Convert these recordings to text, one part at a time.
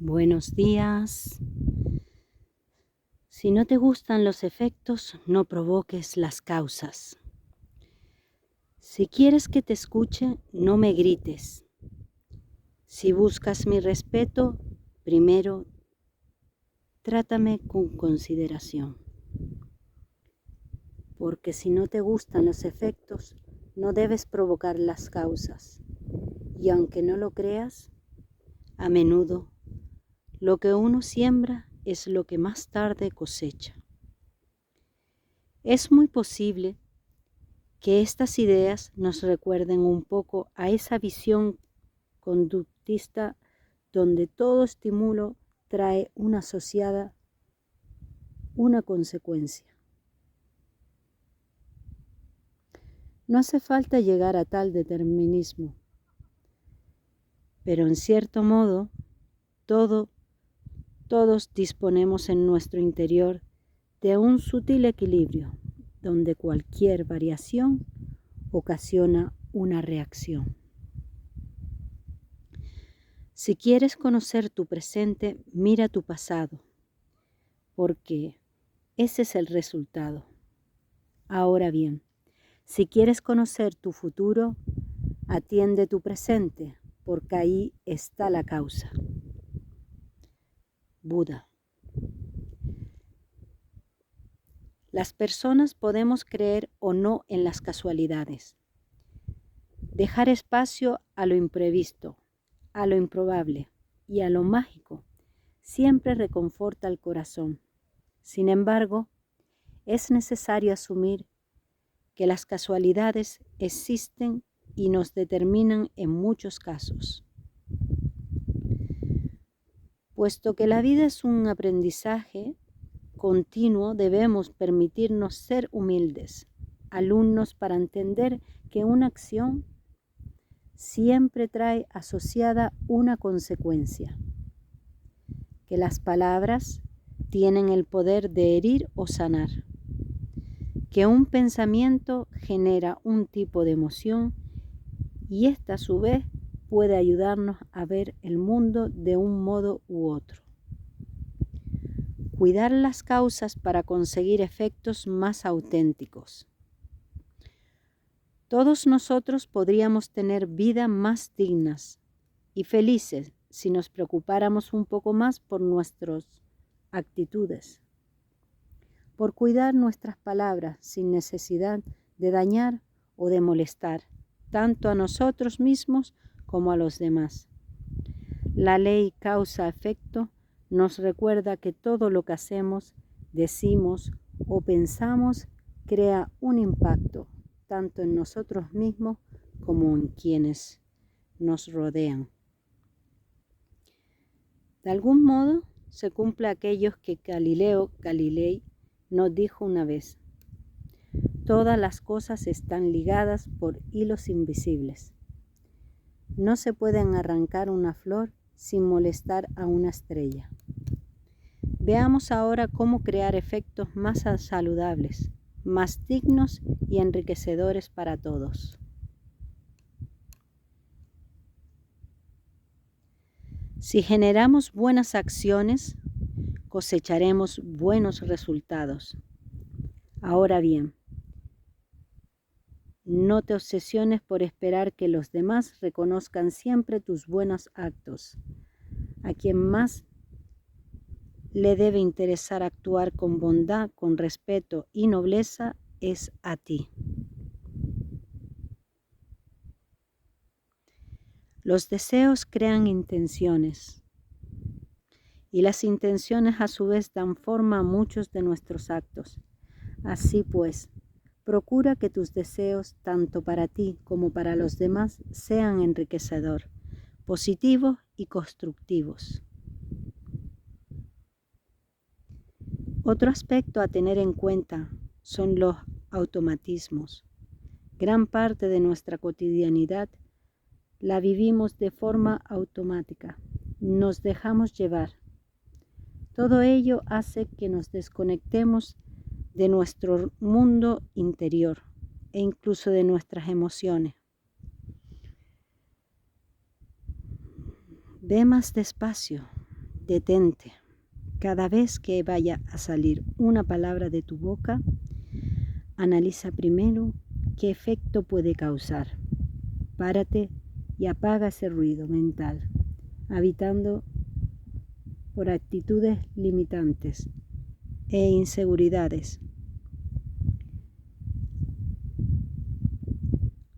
Buenos días. Si no te gustan los efectos, no provoques las causas. Si quieres que te escuche, no me grites. Si buscas mi respeto, primero trátame con consideración. Porque si no te gustan los efectos, no debes provocar las causas. Y aunque no lo creas, a menudo lo que uno siembra es lo que más tarde cosecha. Es muy posible que estas ideas nos recuerden un poco a esa visión conductista donde todo estímulo trae una asociada una consecuencia. No hace falta llegar a tal determinismo, pero en cierto modo todos disponemos en nuestro interior de un sutil equilibrio donde cualquier variación ocasiona una reacción. Si quieres conocer tu presente, mira tu pasado, porque ese es el resultado. Ahora bien, si quieres conocer tu futuro, atiende tu presente, porque ahí está la causa. Buda. Las personas podemos creer o no en las casualidades. Dejar espacio a lo imprevisto, a lo improbable y a lo mágico siempre reconforta al corazón. Sin embargo, es necesario asumir que las casualidades existen y nos determinan en muchos casos. Puesto que la vida es un aprendizaje continuo, debemos permitirnos ser humildes, alumnos, para entender que una acción siempre trae asociada una consecuencia, que las palabras tienen el poder de herir o sanar, que un pensamiento genera un tipo de emoción y esta a su vez puede ayudarnos a ver el mundo de un modo u otro. Cuidar las causas para conseguir efectos más auténticos. Todos nosotros podríamos tener vidas más dignas y felices si nos preocupáramos un poco más por nuestras actitudes, por cuidar nuestras palabras sin necesidad de dañar o de molestar, tanto a nosotros mismos como a los demás. La ley causa-efecto nos recuerda que todo lo que hacemos, decimos o pensamos crea un impacto, tanto en nosotros mismos como en quienes nos rodean. De algún modo se cumple aquello que Galileo Galilei nos dijo una vez: todas las cosas están ligadas por hilos invisibles. No se pueden arrancar una flor sin molestar a una estrella. Veamos ahora cómo crear efectos más saludables, más dignos y enriquecedores para todos. Si generamos buenas acciones, cosecharemos buenos resultados. Ahora bien, no te obsesiones por esperar que los demás reconozcan siempre tus buenos actos. A quien más le debe interesar actuar con bondad, con respeto y nobleza es a ti. Los deseos crean intenciones y las intenciones a su vez dan forma a muchos de nuestros actos. Así pues, procura que tus deseos, tanto para ti como para los demás, sean enriquecedores, positivos y constructivos. Otro aspecto a tener en cuenta son los automatismos. Gran parte de nuestra cotidianidad la vivimos de forma automática. Nos dejamos llevar. Todo ello hace que nos desconectemos de nuestro mundo interior e incluso de nuestras emociones. Ve más despacio, Detente. Cada vez que vaya a salir una palabra de tu boca, analiza primero qué efecto puede causar. Párate y apaga ese ruido mental, habitando por actitudes limitantes e inseguridades.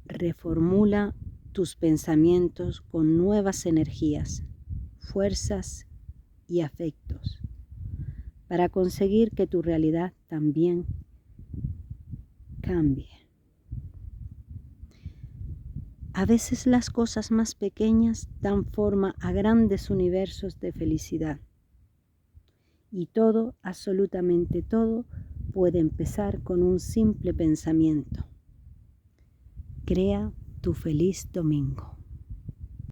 Reformula tus pensamientos con nuevas energías, fuerzas y afectos para conseguir que tu realidad también cambie. A veces las cosas más pequeñas dan forma a grandes universos de felicidad. Y todo, absolutamente todo, puede empezar con un simple pensamiento. Crea tu feliz domingo.